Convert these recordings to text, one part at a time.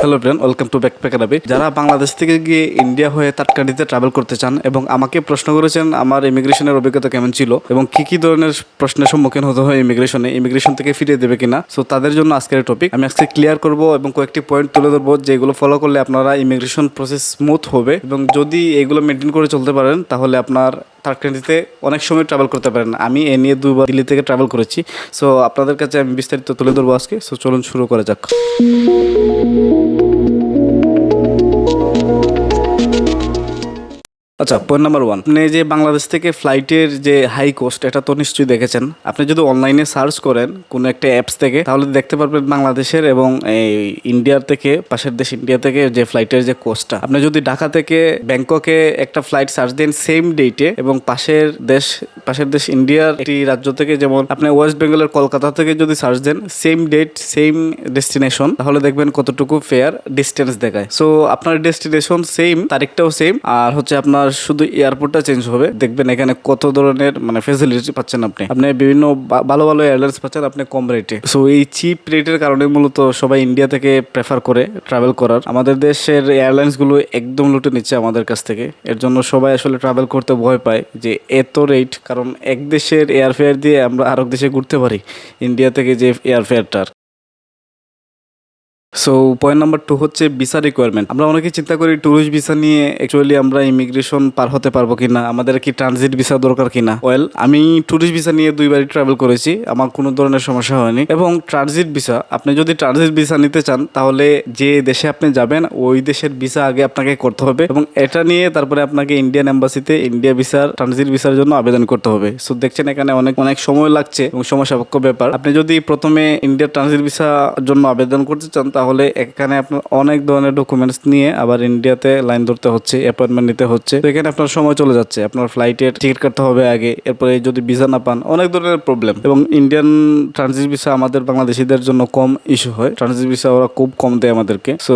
Hello friend, welcome to backpacker আবি। যারা বাংলাদেশ থেকে গিয়ে ইন্ডিয়া হয়ে থার্ড কান্ট্রিতে ট্রাভেল করতে চান এবং আমাকে প্রশ্ন করেছেন আমার ইমিগ্রেশনের অভিজ্ঞতা কেমন ছিল এবং কি ধরনের প্রশ্নের সম্মুখীন হতে হয় ইমিগ্রেশন থেকে ফিরিয়ে দেবে কিনা, সো তাদের জন্য আজকের টপিক আমি আজকে ক্লিয়ার করব এবং কয়েকটি পয়েন্ট তুলে ধরবো যেগুলো ফলো করলে আপনারা ইমিগ্রেশন প্রসেস স্মুথ হবে এবং যদি এগুলো মেনটেন করে চলতে পারেন তাহলে আপনার থার্ড কান্ট্রিতে অনেক সময় ট্রাভেল করতে পারেন। আমি এ নিয়ে 2 বার দিল্লি থেকে ট্রাভেল করেছি, সো আপনাদের কাছে আমি বিস্তারিত তুলে ধরবো আজকে। সো চলুন শুরু করা যাক। আচ্ছা, পয়েন্ট নাম্বার 1, আপনি যে বাংলাদেশ থেকে ফ্লাইটের যে হাই কস্ট, এটা তো নিশ্চয়ই দেখেছেন। আপনি যদি অনলাইনে সার্চ করেন কোনো একটা অ্যাপস থেকে, তাহলে দেখতে পারবেন বাংলাদেশের এবং এই ইন্ডিয়ার থেকে, পাশের দেশ ইন্ডিয়া থেকে যে ফ্লাইটের যে কস্টটা। আপনি যদি ঢাকা থেকে ব্যাংককে একটা ফ্লাইট সার্চ দেন সেম ডেটে এবং পাশের দেশ ইন্ডিয়ার একটি রাজ্য থেকে, যেমন আপনি ওয়েস্ট বেঙ্গলের কলকাতা থেকে যদি সার্চ দেন সেম ডেট সেম ডেস্টিনেশন, তাহলে দেখবেন কতটুকু ফেয়ার ডিস্টেন্স দেখায়। সো আপনার ডেস্টিনেশন সেম, তারিখটাও সেম, আর হচ্ছে আপনার শুধু এয়ারপোর্টটা চেঞ্জ হবে। দেখবেন এখানে কত ধরনের ফেসিলিটি পাচ্ছেন। আপনি বিভিন্ন ভালো ভালো এয়ারলাইন্স পাচ্ছেন আপনি কম রেটে। সো এই চিপ রেটের কারণে মূলত সবাই ইন্ডিয়া থেকে প্রেফার করে ট্রাভেল করার। আমাদের দেশের এয়ারলাইন্স গুলো একদম লুটে নিচ্ছে আমাদের কাছ থেকে, এর জন্য সবাই আসলে ট্রাভেল করতে ভয় পায় যে এত রেট, কারণ এক দেশের এয়ারফেয়ার দিয়ে আমরা আরেক দেশে ঘুরতে পারি ইন্ডিয়া থেকে যে এয়ারফেয়ারটা। সো পয়েন্ট নাম্বার 2 হচ্ছে ভিসা রিকোয়ারমেন্ট। আমরা অনেকে চিন্তা করি ট্যুরিস্ট ভিসা নিয়ে, অ্যাকচুয়ালি আমরা ইমিগ্রেশন পার হতে পারবো কিনা, আমাদের কি ট্রানজিট ভিসা দরকার কিনা। ওয়েল, আমি ট্যুরিস্ট ভিসা নিয়ে 2বারই ট্রাভেল করেছি, আমার কোনো ধরনের সমস্যা হয়নি। এবং ট্রানজিট ভিসা, আপনি যদি ট্রানজিট ভিসা নিতে চান তাহলে যে দেশে আপনি যাবেন ওই দেশের ভিসা আগে আপনাকে করতে হবে এবং এটা নিয়ে তারপরে আপনাকে ইন্ডিয়ান এম্বাসিতে ইন্ডিয়া ভিসার ট্রানজিট ভিসার জন্য আবেদন করতে হবে। সো দেখছেন এখানে অনেক সময় লাগছে এবং সময় সাপেক্ষ ব্যাপার। আপনি যদি প্রথমে ইন্ডিয়ার ট্রানজিট ভিসার জন্য আবেদন করতে চান তাহলে এখানে আপনার অনেক ধরনের ডকুমেন্টস নিয়ে আবার ইন্ডিয়াতে লাইন ধরতে হচ্ছে, অ্যাপয়েন্টমেন্ট নিতে হচ্ছে। তো এখানে আপনার সময় চলে যাচ্ছে, আপনার ফ্লাইটের টিকিট কাটতে হবে আগে, এরপরে যদি ভিসা না পান অনেক ধরনের প্রবলেম। এবং ইন্ডিয়ান ট্রানজিট ভিসা আমাদের বাংলাদেশিদের জন্য কম ইস্যু হয়, ট্রানজিট ভিসা ওরা খুব কম দেয় আমাদেরকে। সো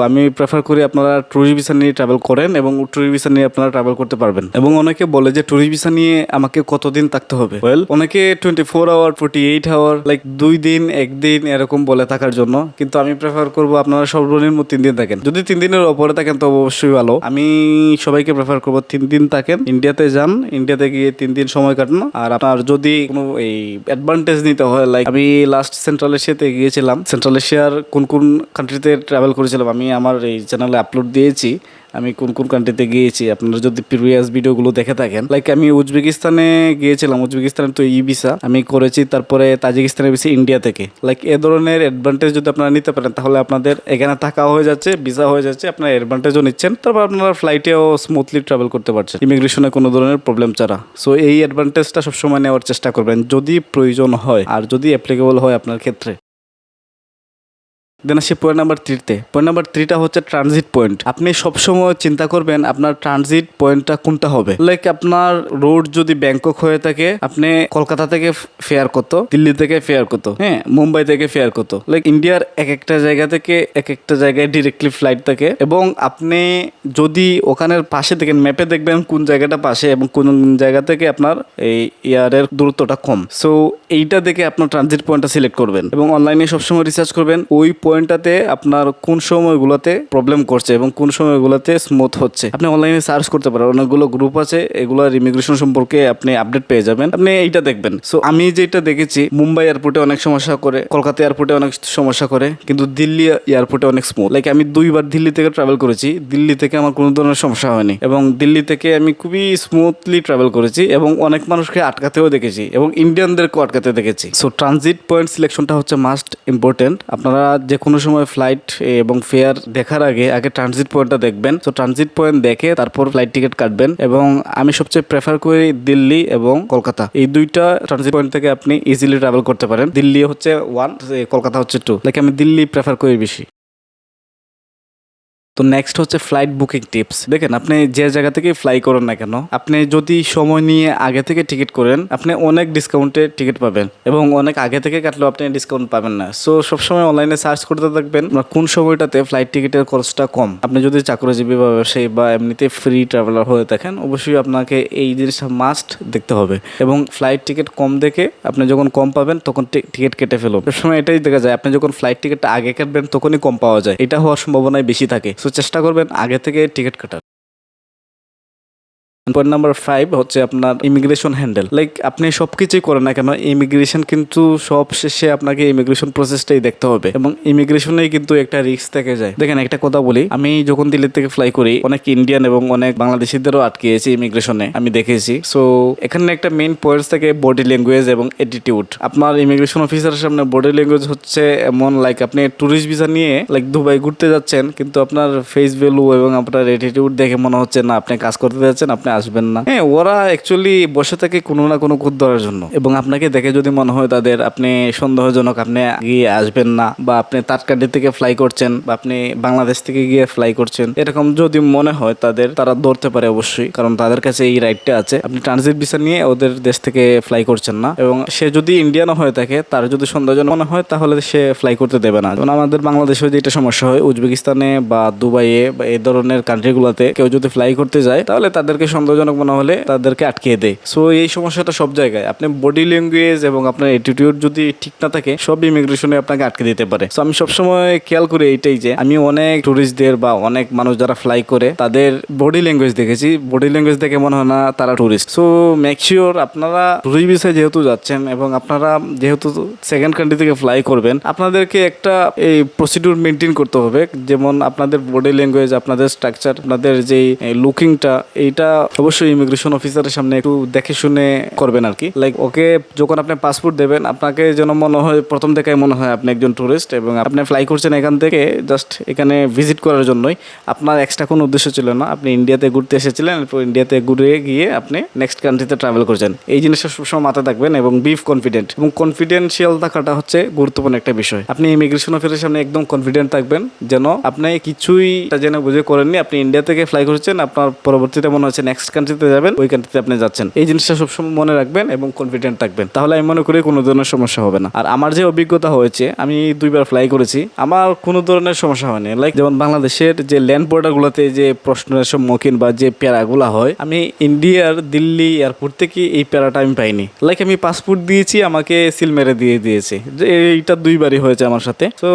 আমি প্রেফার করি আপনারা ট্যুরিস্ট ভিসা নিয়ে ট্রাভেল করেন এবং ট্যুরিস্ট ভিসা নিয়ে আপনারা ট্রাভেল করতে পারবেন। এবং অনেকে বলে যে ট্যুরিস্ট ভিসা নিয়ে আমাকে কতদিন থাকতে হবে। ওয়েল, অনেকে 24 আওয়ার 48 আওয়ার লাইক 2 দিন 1 দিন এরকম বলে থাকার জন্য, কিন্তু আমি প্রেফার করবো আপনারা সর্বনিম্ন 3 দিন থাকেন। যদি 3 দিনের ওপরে থাকেন তো অবশ্যই ভালো। আমি সবাইকে প্রেফার করবো 3 দিন থাকেন, ইন্ডিয়াতে যান, ইন্ডিয়াতে গিয়ে 3 দিন সময় কাটানো। আর আপনার যদি কোনো এই অ্যাডভান্টেজ নিতে হয়, লাইক আমি লাস্ট সেন্ট্রাল এশিয়াতে গিয়েছিলাম, সেন্ট্রাল এশিয়ার কোন কান্ট্রিতে ট্রাভেল করেছিলাম আমি আমার এই চ্যানেলে আপলোড দিয়েছি, আমি কোন কান্ট্রিতে গিয়েছি। আপনারা যদি প্রিভিয়াস ভিডিওগুলো দেখে থাকেন, লাইক আমি উজবেকিস্তানে গিয়েছিলাম, উজবেকিস্তানের তো ভিসা আমি করেছি, তারপরে তাজিকিস্তানের ভিসা ইন্ডিয়া থেকে। লাইক এ ধরনের অ্যাডভান্টেজ যদি আপনারা নিতে পারেন তাহলে আপনাদের এখানে থাকা হয়ে যাচ্ছে, ভিসা হয়ে যাচ্ছে, আপনারা অ্যাডভান্টেজও নিচ্ছেন, তারপর আপনারা ফ্লাইটেও স্মুথলি ট্রাভেল করতে পারছেন ইমিগ্রেশনে কোনো ধরনের প্রবলেম ছাড়া। সো এই অ্যাডভান্টেজটা সবসময় নেওয়ার চেষ্টা করবেন যদি প্রয়োজন হয় আর যদি অ্যাপ্লিকেবল হয় আপনার ক্ষেত্রে। দেন আসি পয়েন্ট নাম্বার 3-তে। পয়েন্ট নাম্বার 3টা হচ্ছে ট্রানজিট পয়েন্ট। আপনি সবসময় চিন্তা করবেন আপনার ট্রানজিট পয়েন্টটা কোনটা হবে। লাইক আপনার রোড যদি ব্যাংকক হয়ে থাকে, আপনি কলকাতা থেকে ফেয়ার কত, দিল্লি থেকে ফেয়ার কত, হ্যাঁ মুম্বাই থেকে ফেয়ার কত। লাইক ইন্ডিয়ার এক একটা জায়গা থেকে এক একটা জায়গায় ডিরেক্টলি ফ্লাইট থাকে এবং আপনি যদি ওখানের পাশে দেখেন, ম্যাপে দেখবেন কোন জায়গাটা পাশে এবং কোন জায়গা থেকে আপনার এই এয়ারের দূরত্বটা কম। সো এইটা দেখে আপনার ট্রানজিট পয়েন্টটা সিলেক্ট করবেন এবং অনলাইনে সবসময় রিসার্চ করবেন ওই পয়েন্টটাতে আপনার কোন সময়গুলোতে প্রবলেম করছে এবং কোন সময়গুলোতে স্মুথ হচ্ছে। আপনি অনলাইনে সার্চ করতে পারেন, অনেকগুলো গ্রুপ আছে, এগুলোর ইমিগ্রেশন সম্পর্কে আপনি আপডেট পেয়ে যাবেন, আপনি এইটা দেখবেন। সো আমি যেটা দেখেছি, মুম্বাই এয়ারপোর্টে অনেক সমস্যা করে, কলকাতা এয়ারপোর্টে অনেক সমস্যা করে, কিন্তু দিল্লি এয়ারপোর্টে অনেক স্মুথ। লাইক আমি 2বার দিল্লি থেকে ট্রাভেল করেছি, দিল্লি থেকে আমার কোনো ধরনের সমস্যা হয়নি এবং দিল্লি থেকে আমি খুবই স্মুথলি ট্রাভেল করেছি এবং অনেক মানুষকে আটকাতেও দেখেছি এবং ইন্ডিয়ানদেরকেও আটকাতে দেখেছি। সো ট্রানজিট পয়েন্ট সিলেকশনটা হচ্ছে মাস্ট ইম্পর্টেন্ট। আপনারা যে কোনো সময় ফ্লাইট এবং ফেয়ার দেখার আগে ট্রানজিট পয়েন্টটা দেখবেন। তো ট্রানজিট পয়েন্ট দেখে তারপর ফ্লাইট টিকিট কাটবেন এবং আমি সবচেয়ে প্রেফার করি দিল্লি এবং কলকাতা, এই 2টা ট্রানজিট পয়েন্ট থেকে আপনি ইজিলি ট্রাভেল করতে পারেন। দিল্লি হচ্ছে 1, কলকাতা হচ্ছে 2। লাইক আমি দিল্লি প্রেফার করি বেশি। তো নেক্সট হচ্ছে ফ্লাইট বুকিং টিপস। দেখেন, আপনি যে জায়গা থেকে ফ্লাই করেন না কেন, আপনি যদি সময় নিয়ে আগে থেকে টিকিট করেন, আপনি অনেক ডিসকাউন্টে টিকিট পাবেন, এবং অনেক আগে থেকে কাটলেও আপনি ডিসকাউন্ট পাবেন না। সো সবসময় অনলাইনে সার্চ করতে থাকবেন কোন সময়টাতে ফ্লাইট টিকিটের খরচটা কম। আপনি যদি চাকরিজীবী বা ব্যবসায়ী বা এমনিতে ফ্রি ট্রাভেলার হয়ে থাকেন, অবশ্যই আপনাকে এই জিনিসটা মাস্ট দেখতে হবে। এবং ফ্লাইট টিকিট কম দেখে আপনি যখন কম পাবেন তখন টিকিট কেটে ফেলুন। সবসময় এটাই দেখা যায়, আপনি যখন ফ্লাইট টিকিটটা আগে কাটবেন তখনই কম পাওয়া যায়, এটা হওয়ার সম্ভাবনাই বেশি থাকে। সো চেষ্টা করবেন আগে থেকে টিকিট কাটার। পয়েন্ট নাম্বার 5 হচ্ছে আপনার ইমিগ্রেশন হ্যান্ডেল। লাইক আপনি সবকিছুই করেন না কেন, ইমিগ্রেশন কিন্তু সব শেষে আপনাকে ইমিগ্রেশন প্রসেসটাই দেখতে হবে, এবং ইমিগ্রেশনেই কিন্তু একটা রিস্ক থেকে যায়। দেখেন, একটা কথা বলি, আমি যখন দিল্লি থেকে ফ্লাই করি, অনেক ইন্ডিয়ান এবং অনেক বাংলাদেশিদেরও আটকেছি ইমিগ্রেশনে, আমি দেখেছি। সো এখানে একটা মেইন পয়েন্টস থাকে বডি ল্যাঙ্গুয়েজ এবং অ্যাটিটিউড। আপনার ইমিগ্রেশন অফিসারের সামনে বডি ল্যাঙ্গুয়েজ হচ্ছে এমন, লাইক আপনি ট্যুরিস্ট ভিসা নিয়ে লাইক দুবাই ঘুরতে যাচ্ছেন, কিন্তু আপনার ফেস ভ্যালু এবং আপনার অ্যাটিটিউড দেখে মনে হচ্ছে না আপনি কাজ করতে যাচ্ছেন, আপনি আসবেন না। হ্যাঁ, ওরা অ্যাকচুয়ালি বসে থাকে কোনো না কোনো খুদ ধরার জন্য, এবং আপনাকে দেখে যদি মনে হয় তাদের আপনি সন্দেহজনক, আপনি গিয়ে আসবেন না, বা আপনি তার কান্ট্রি থেকে ফ্লাই করছেন, বা আপনি বাংলাদেশ থেকে গিয়ে ফ্লাই করছেন, এরকম যদি মনে হয় তারা ধরতে পারে অবশ্যই, কারণ তাদের কাছে এই রাইটটা আছে। আপনি ট্রানজিট ভিসা নিয়ে ওদের দেশ থেকে ফ্লাই করছেন না, এবং সে যদি ইন্ডিয়ানও হয়ে থাকে, তার যদি সন্দেহজনক মনে হয় তাহলে সে ফ্লাই করতে দেবে না। যেমন আমাদের বাংলাদেশে যেটা সমস্যা হয়, উজবেকিস্তানে বা দুবাইয়ে বা এই ধরনের কান্ট্রিগুলোতে কেউ যদি ফ্লাই করতে যায়, তাহলে তাদেরকে সন্দেহজনক মনে হলে তাদেরকে আটকে দেয়। সো এই সমস্যাটা সব জায়গায়, আপনি বডি ল্যাঙ্গুয়েজ এবং আপনার অ্যাটিটিউড যদি ঠিক না থাকে, সব ইমিগ্রেশনে আপনাকে আটকে দিতে পারে। সো আমি সবসময় খেয়াল করি এইটাই, যে আমি অনেক ট্যুরিস্টদের বা অনেক মানুষ যারা ফ্লাই করে তাদের বডি ল্যাঙ্গুয়েজ দেখেছি, বডি ল্যাঙ্গুয়েজ দেখে মনে হয় না তারা ট্যুরিস্ট। সো মেক শিওর আপনারা ট্যুরিস্ট ভিসায় যেহেতু যাচ্ছেন, এবং আপনারা যেহেতু সেকেন্ড কান্ট্রি থেকে ফ্লাই করবেন, আপনাদেরকে একটা এই প্রসিডিউর মেনটেন করতে হবে। যেমন আপনাদের বডি ল্যাঙ্গুয়েজ, আপনাদের স্ট্রাকচার, আপনাদের যে লুকিংটা, এইটা অবশ্যই ইমিগ্রেশন অফিসারের সামনে একটু দেখে শুনে করবেন আর কি। লাইক ওকে যখন আপনি পাসপোর্ট দেবেন, আপনাকে যেন মনে হয়, প্রথম দেখায় মনে হয় আপনি একজন ট্যুরিস্ট, এবং আপনি ফ্লাই করছেন এখান থেকে জাস্ট এখানে ভিজিট করার জন্যই, আপনার এক্সট্রা কোনো উদ্দেশ্য ছিল না। আপনি ইন্ডিয়াতে ঘুরতে এসেছিলেন, এরপর ইন্ডিয়াতে ঘুরে গিয়ে আপনি নেক্সট কান্ট্রিতে ট্রাভেল করছেন। এই জিনিসটা সবসময় মাথায় থাকবেন, এবং বিফ কনফিডেন্ট এবং কনফিডেন্সিয়াল থাকাটা হচ্ছে গুরুত্বপূর্ণ একটা বিষয়। আপনি ইমিগ্রেশন অফিসের সামনে একদম কনফিডেন্ট থাকবেন, যেন আপনি কিছুই জেনে বুঝে করেননি, আপনি ইন্ডিয়া থেকে ফ্লাই করছেন, আপনার পরবর্তীতে মনে হচ্ছে নেক্সট কান্ট্রিতে যাবেন, ওই কান্ট্রিতে আপনি যাচ্ছেন। এই জিনিসটা সবসময় মনে রাখবেন এবং কনফিডেন্ট থাকবেন, তাহলে আমি মনে করি কোনো ধরনের সমস্যা হবে না। আর আমার যে অভিজ্ঞতা হয়েছে, আমি 2বার ফ্লাই করেছি, আমার কোনো ধরনের সমস্যা হয়নি। লাইক যেমন বাংলাদেশের যে ল্যান্ড বর্ডারগুলোতে যে প্রশ্নের সম্মুখীন বা যে প্যারাগুলো হয়, আমি ইন্ডিয়ার দিল্লি এয়ারপোর্ট থেকে এই প্যারাটা আমি পাইনি। লাইক আমি পাসপোর্ট দিয়েছি, আমাকে সিল মেরে দিয়েছে, যে এইটা 2বারই হয়েছে আমার সাথে। তো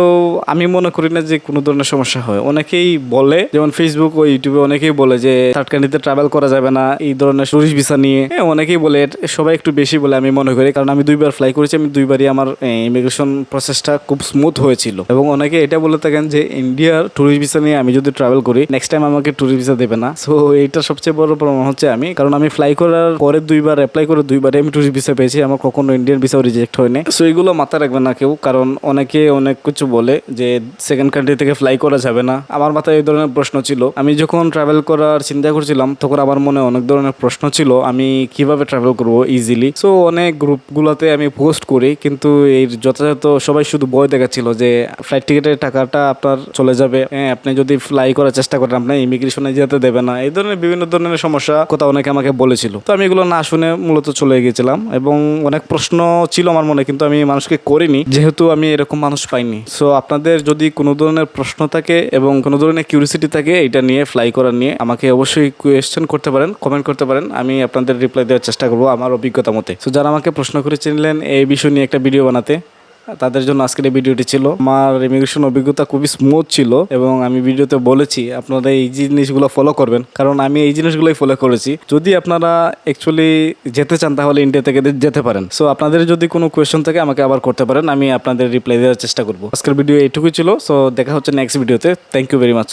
আমি মনে করি না যে কোনো ধরনের সমস্যা হয়। অনেকেই বলে, যেমন ফেসবুক ও ইউটিউবে অনেকেই বলে যে থার্ড কান্ট্রিতে ট্রাভেল করা যাবে না এই ধরনের টুরিস্ট ভিসা নিয়ে। অনেকেই বলে, সবাই একটু বেশি বলে আমি মনে করি, কারণ আমি 2বার ফ্লাই করেছি, আমি 2বারই আমার ইমিগ্রেশন প্রসেসটা খুব স্মুথ হয়েছিল। এবং অনেকে এটা বলে থাকেন যে ইন্ডিয়ার টুরিস্ট ভিসা নিয়ে আমি যদি ট্রাভেল করি, নেক্সট টাইম আমাকে টুরিস্ট ভিসা দেবে না। সো এইটা সবচেয়ে বড় প্রমাণ হচ্ছে আমি, কারণ আমি ফ্লাই করার পরে 2বার অ্যাপ্লাই করে 2বারে আমি টুরিস্ট ভিসা পেয়েছি, আমার কখনো ইন্ডিয়ান ভিসাও রিজেক্ট হয়নি। সো এইগুলো মাথায় রাখবেন না কেউ, কারণ অনেকে অনেক কিছু বলে যে সেকেন্ড কান্ট্রি থেকে ফ্লাই করা যাবে না। আমার মাথায় এই ধরনের প্রশ্ন ছিল, আমি যখন ট্রাভেল করার চিন্তা করছিলাম তখন আমার মনে অনেক ধরনের প্রশ্ন ছিল, আমি কিভাবে ট্রাভেল করবো ইজিলি। সো অনেক গ্রুপগুলোতে আমি পোস্ট করি, কিন্তু এই যথাযথ সবাই শুধু ভয় দেখাচ্ছিল যে ফ্লাইট টিকিটের টাকাটা আপনার চলে যাবে, আপনি যদি ফ্লাই করার চেষ্টা করেন আপনার ইমিগ্রেশনে যেতে দেবে না, এই ধরনের বিভিন্ন ধরনের সমস্যা কথা অনেকে আমাকে বলেছিল। তো আমি এগুলো না শুনে মূলত চলে গিয়েছিলাম, এবং অনেক প্রশ্ন ছিল আমার মনে, কিন্তু আমি মানুষকে করিনি, যেহেতু আমি এরকম মানুষ পাইনি। সো আপনাদের যদি কোনো ধরনের প্রশ্ন থাকে এবং কোনো ধরনের কিউরিসিটি থাকে এটা নিয়ে, ফ্লাই করার নিয়ে, আমাকে অবশ্যই কোয়েশ্চেন করতে পারেন, কমেন্ট করতে পারেন, আমি আপনাদের রিপ্লাই দেওয়ার চেষ্টা করবো আমার অভিজ্ঞতা মতে। সো যারা আমাকে প্রশ্ন করেছিলেন এই বিষয় নিয়ে একটা ভিডিও বানাতে, তাদের জন্য আজকের এই ভিডিওটি ছিল। আমার ইমিগ্রেশন অভিজ্ঞতা খুবই স্মুথ ছিল, এবং আমি ভিডিওতে বলেছি আপনারা এই জিনিসগুলো ফলো করবেন, কারণ আমি এই জিনিসগুলোই ফলো করেছি। যদি আপনারা অ্যাকচুয়ালি যেতে চান তাহলে ইন্ডিয়া থেকে যেতে পারেন। সো আপনাদের যদি কোনো কোয়েশ্চেন থাকে আমাকে আবার করতে পারেন, আমি আপনাদের রিপ্লাই দেওয়ার চেষ্টা করবো। আজকের ভিডিও এইটুকুই ছিল। সো দেখা হচ্ছে নেক্সট ভিডিওতে। Thank you very much.